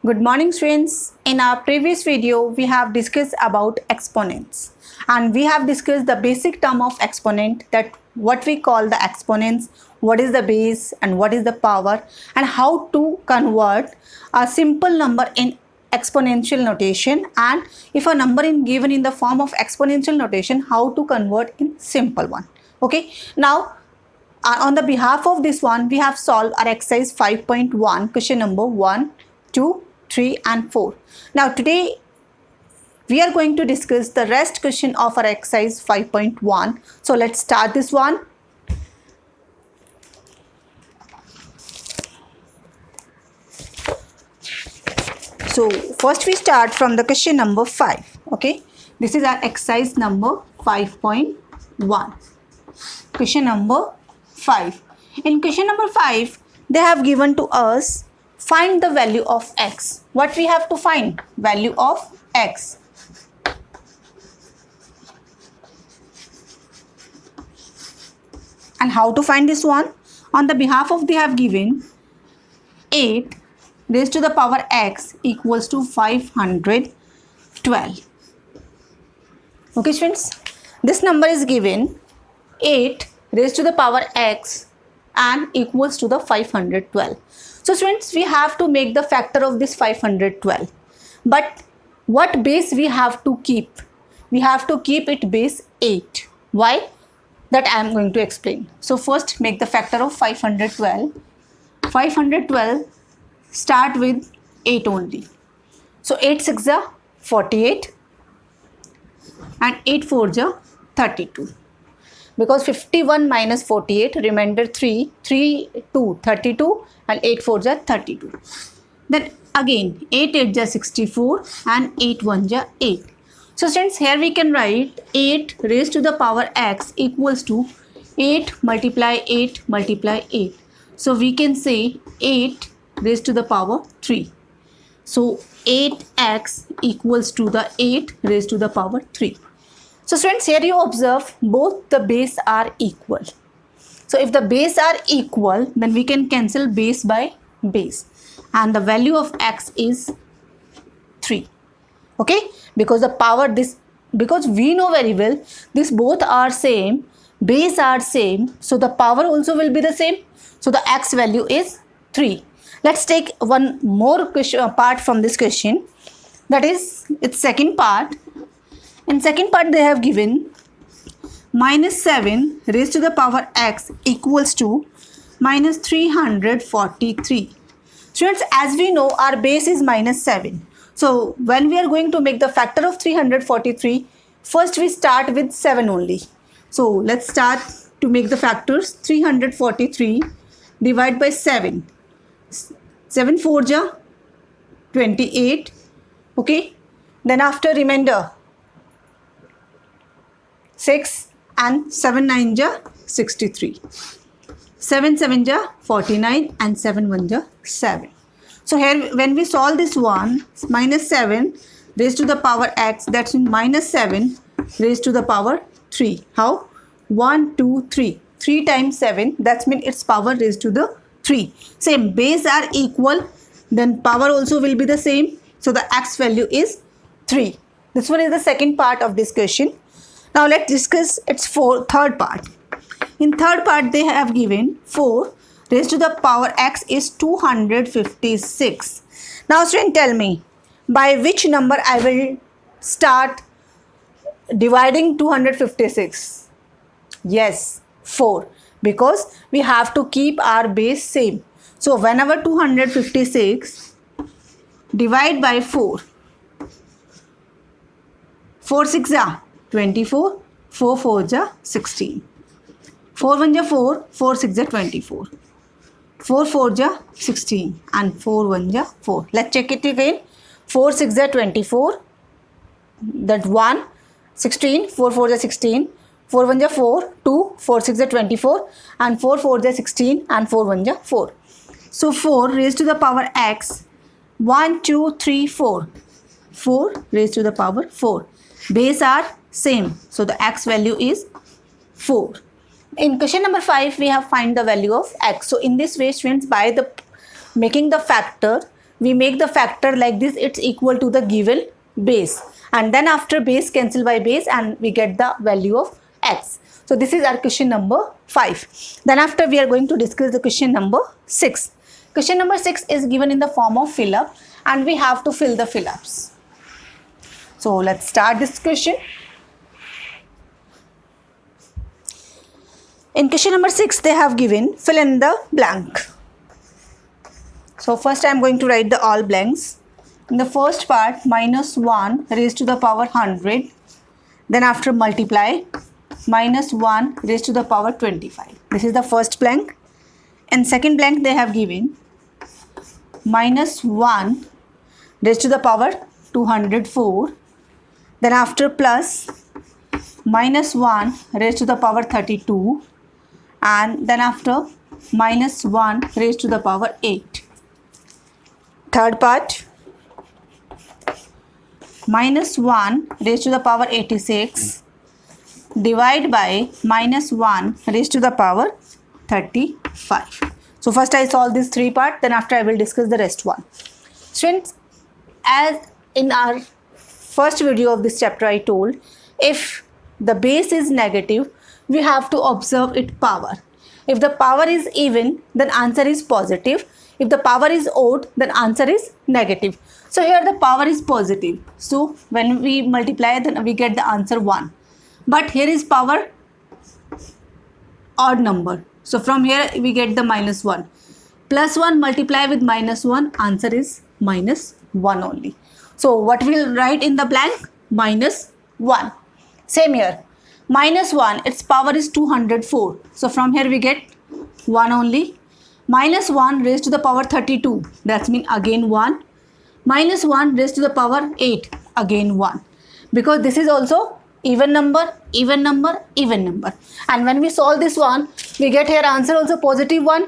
Good morning students. In our previous video we have discussed about exponents and we have discussed the basic term of exponent, that what we call the exponents, what is the base and what is the power, and how to convert a simple number in exponential notation, and if a number is given in the form of exponential notation, how to convert in simple one. Okay, now on the behalf of this one we have solved our exercise 5.1 question number 1, 2, 3 and 4. Now today we are going to discuss the rest question of our exercise 5.1. So let's start this one. So first we start from the question number 5. Okay, this is our exercise number 5.1. Question number 5. In question number 5 they have given to us, find the value of x. What we have to find? Value of x. And how to find this one? On the behalf of they have given 8 raised to the power x equals to 512. Okay students, this number is given 8 raised to the power x and equals to the 512. So students, we have to make the factor of this 512. But what base we have to keep? We have to keep it base 8. Why? That I am going to explain. So first make the factor of 512. 512 start with 8 only. So 8 6 are 48 and 8 4 are 32. Because 51 minus 48, remainder 3, 2, 32 and 8 4 are 32. Then again 8 8 are 64 and 8 1 are 8. So students, here we can write 8 raised to the power x equals to 8 multiply 8 multiply 8. So we can say 8 raised to the power 3. So 8x equals to the 8 raised to the power 3. So students, here you observe both the base are equal. So if the base are equal, then we can cancel base by base and the value of x is 3. Okay, because the power because we know very well this both are same, base are same, so the power also will be the same. So the x value is 3. Let's take one more question, part from this question, that is its second part. In second part they have given minus 7 raised to the power x equals to minus 343. Students, as we know our base is minus 7. So when we are going to make the factor of 343, first we start with 7 only. So let's start to make the factors. 343 divide by 7. 7 4 ja 28. Okay. Then after remainder 6 and 7 9 ja 63. 7 7 ja 49 and 7 1 ja 7. So here when we solve this one, minus 7 raised to the power x, that's minus 7 raised to the power 3. How? 1 2 3. 3 times 7, that means its power raised to the 3. Same, base are equal, then power also will be the same. So the x value is 3. This one is the second part of this question. Now let's discuss its third part. In third part they have given 4 raised to the power x is 256. Now student, tell me by which number I will start dividing 256? Yes, 4, because we have to keep our base same. So whenever 256 divide by 4, 4 6 are 24, 4 4 are 16, 4 1 are 4, 4 6 are 24, 4 4 are 16 and 4 1 are 4. Let's check it again. 4 6 are 24, that 1, 16, 4 4 are 16, 4 1 are 4, 2, 4 6 are 24 and 4 4 are 16 and 4 1 are 4. So 4 raised to the power x, 1 2 3 4, 4 raised to the power 4. Base are same, so the x value is 4. In question number 5 we have find the value of x. So in this way students, by the making the factor we make the factor like this, it's equal to the given base, and then after base cancel by base and we get the value of x. So this is our question number 5. Then after we are going to discuss the question number 6. Question number 6 is given in the form of fill up and we have to fill the fill ups. So let's start this question. In question number 6 they have given fill in the blank. So first I am going to write the all blanks. In the first part, minus 1 raised to the power 100. Then after multiply, minus 1 raised to the power 25. This is the first blank. In second blank they have given minus 1 raised to the power 204. Then after plus minus 1 raised to the power 32. And then after minus 1 raised to the power 8. Third part, minus 1 raised to the power 86 divide by minus 1 raised to the power 35. So first I solve this 3 part, then after I will discuss the rest one. Students, as in our first video of this chapter I told, if the base is negative, we have to observe its power. If the power is even, then answer is positive. If the power is odd, then answer is negative. So here the power is positive. So when we multiply, then we get the answer 1. But here is power odd number. So from here we get the minus 1. Plus 1 multiply with minus 1, answer is minus 1 only. So what we will write in the blank? Minus 1. Same here. Minus 1, its power is 204. So from here we get 1 only. Minus 1 raised to the power 32. That means again 1. Minus 1 raised to the power 8. Again 1. Because this is also even number, even number, even number. And when we solve this one, we get here answer also positive 1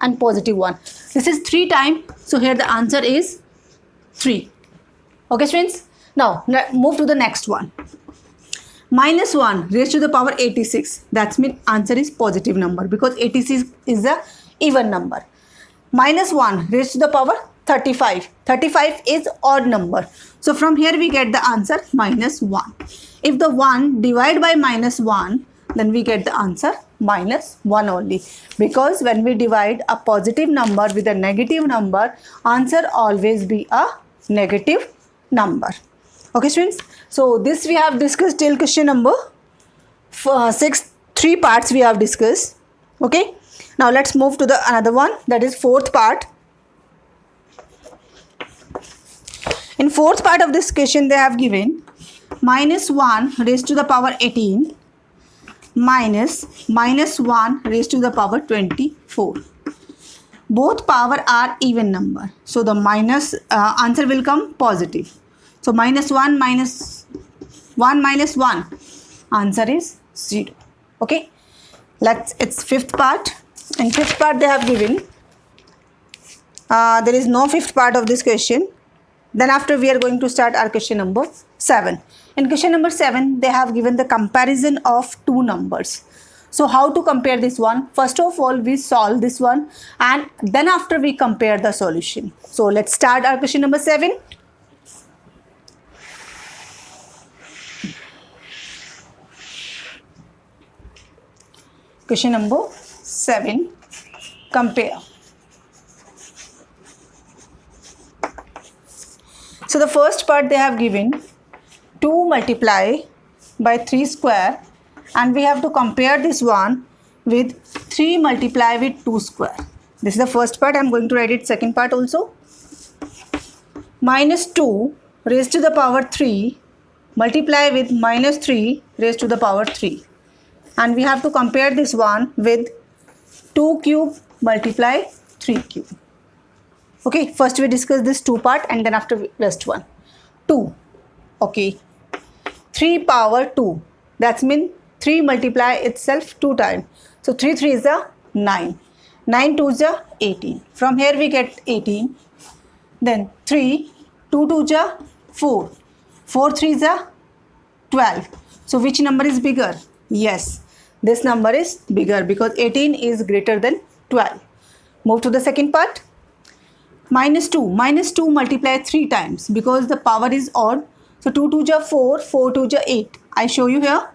and positive 1. This is 3 times. So here the answer is 3. Okay students. Now move to the next one. Minus 1 raised to the power 86. That means answer is positive number because 86 is the even number. Minus 1 raised to the power 35. 35 is odd number. So from here we get the answer minus 1. If the 1 divide by minus 1, then we get the answer minus 1 only. Because when we divide a positive number with a negative number, answer always be a negative number. Okay students. So this we have discussed till question number 6. 3 parts we have discussed. Okay. Now let's move to the another one, that is fourth part. In fourth part of this question they have given minus 1 raised to the power 18 minus 1 raised to the power 24. Both power are even number. So the minus answer will come positive. So minus 1 minus 1 minus 1. Answer is 0. Okay. It's fifth part. In fifth part they have given. There is no fifth part of this question. Then after we are going to start our question number 7. In question number 7 they have given the comparison of 2 numbers. So how to compare this one? First of all we solve this one and then after we compare the solution. So let's start our question number 7. Question number 7. Compare. So the first part they have given 2 multiply by 3 square and we have to compare this one with 3 multiply with 2 square. This is the first part. I am going to write it second part also. Minus 2 raised to the power 3 multiply with minus 3 raised to the power 3. And we have to compare this one with 2 cube multiply 3 cube. Okay, first we discuss this 2 part and then after rest one. 2. Okay. 3 power 2. That means 3 multiply itself 2 times. So 3 3 is a 9. 9 2 is a 18. From here we get 18. Then 3. 2 2 is a 4. 4 3 is a 12. So which number is bigger? Yes. This number is bigger because 18 is greater than 12. Move to the second part. minus 2. Minus 2 multiply 3 times because the power is odd. So 2 2 ja 4, 4 2 ja 8. I show you here.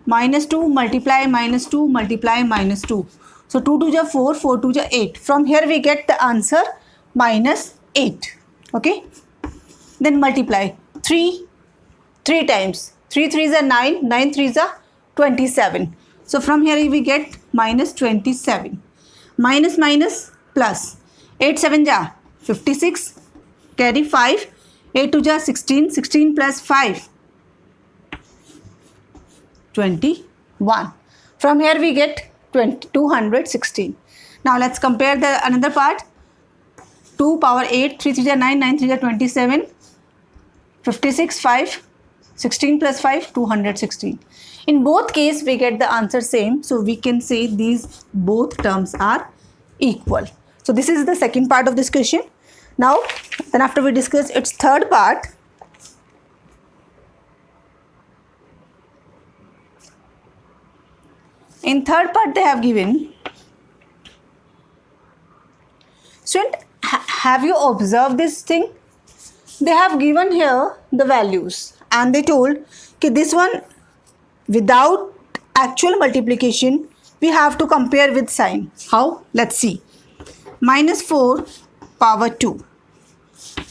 Minus 2 multiply minus 2 multiply minus 2. So 2 2 ja 4, 4 2 ja 8. From here we get the answer minus 8. Okay. Then multiply 3 times. 3 3s are 9, 9 3s are 27. So from here we get minus 27. Minus minus plus. 8 7 ja 56. Carry 5. 8 2 ja 16. 16 plus 5. 21. From here we get 216. Now let's compare the another part. 2 power 8. 3 3 ja 9. 9 3 ja 27. 56 5. 16 plus 5, 216. In both case we get the answer same. So we can say these both terms are equal. So this is the second part of this question. Now then after we discuss its third part. In third part they have given. Student, have you observed this thing? They have given here the values and they told that this one without actual multiplication we have to compare with sign. How? Let's see. Minus 4 power 2.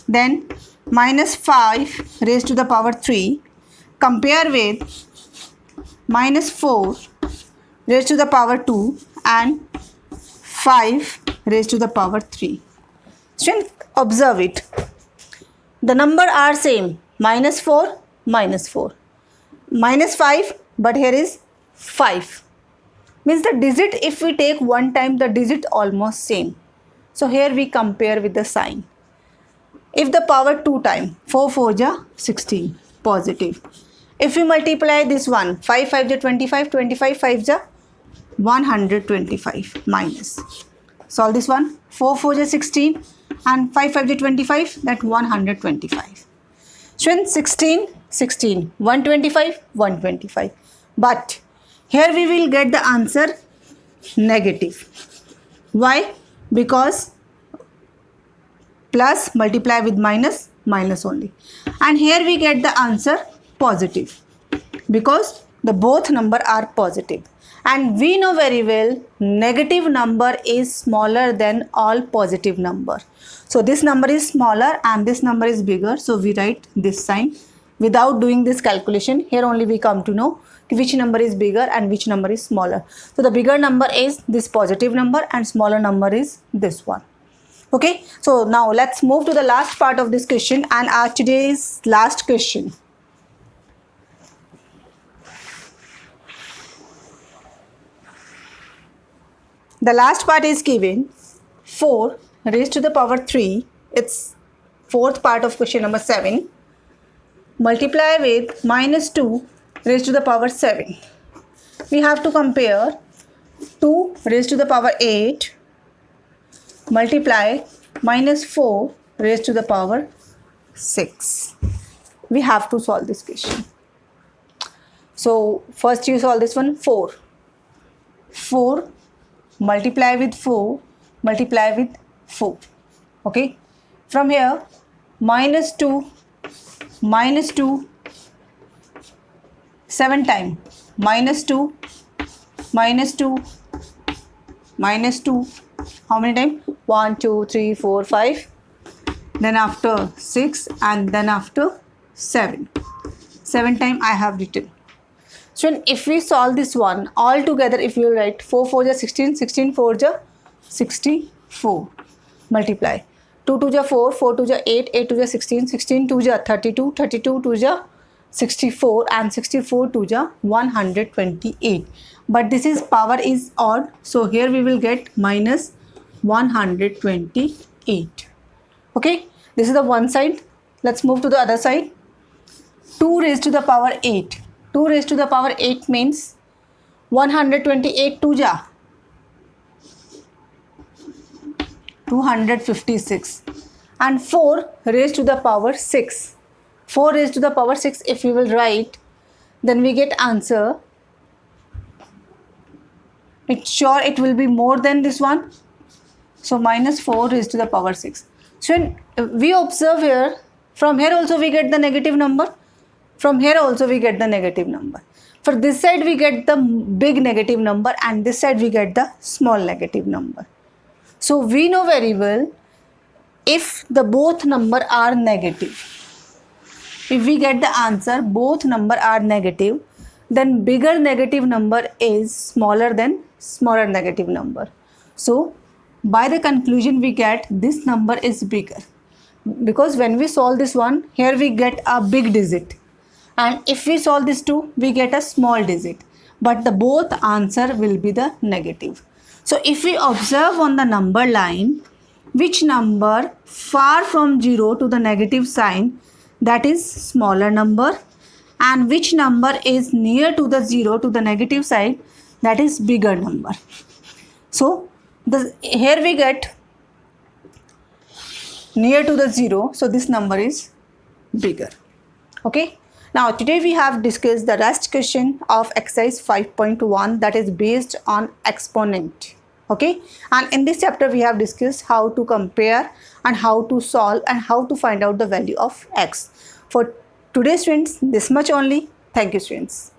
Then minus 5 raised to the power 3. Compare with minus 4 raised to the power 2 and 5 raised to the power 3. Student, observe it. The number are same. Minus 4, minus 4. Minus 5, but here is 5. Means the digit, if we take one time, the digit almost same. So here we compare with the sign. If the power 2 time, 4 4 ja 16, positive. If we multiply this one, 5 5 ja 25, 25 5 ja 125, minus. Solve this one, 4 4 ja 16 and 5 5 ja 25, that 125. Student, 16, 16, 125, 125. But here we will get the answer negative. Why? Because plus multiply with minus, minus only. And here we get the answer positive because the both number are positive. And we know very well negative number is smaller than all positive number. So this number is smaller and this number is bigger. So we write this sign without doing this calculation. Here only we come to know which number is bigger and which number is smaller. So the bigger number is this positive number and smaller number is this one. Okay. So now let's move to the last part of this question and our today's last question. The last part is given 4 raised to the power 3. It's fourth part of question number 7. Multiply with minus 2 raised to the power 7. We have to compare 2 raised to the power 8 multiply minus 4 raised to the power 6. We have to solve this question. So first you solve this one. 4 multiply with 4 multiply with 4. Okay. From here minus 2 7 times minus 2 how many times? 1 2 3 4 5, then after 6 and then after 7 times I have written. So if we solve this one all together, if you write 4 4 ja 16, 16 4 ja 64, multiply 2 2 ja 4, 4 2 ja 8, 8 2 ja 16, 16 2 ja 32, 32 2 ja 64 and 64 2 ja 128. But this is power is odd, so here we will get minus 128. Okay, this is the one side. Let's move to the other side. 2 raised to the power 8. 2 raised to the power 8 means 128 2 ja 256 and 4 raised to the power 6. 4 raised to the power 6 if we will write, then we get answer. It's sure it will be more than this one. So minus 4 raised to the power 6. So when we observe here, from here also we get the negative number, from here also we get the negative number. For this side we get the big negative number and this side we get the small negative number. So we know very well, if the both number are negative, if we get the answer both number are negative, then bigger negative number is smaller than smaller negative number. So by the conclusion we get this number is bigger, because when we solve this one, here we get a big digit, and if we solve this two, we get a small digit, but the both answer will be the negative. So if we observe on the number line, which number far from 0 to the negative sign, that is smaller number, and which number is near to the 0 to the negative side, that is bigger number. So here we get near to the 0, so this number is bigger. Okay. Now today we have discussed the last question of exercise 5.1, that is based on exponent. Okay, and in this chapter we have discussed how to compare and how to solve and how to find out the value of x. For today students, this much only. Thank you students.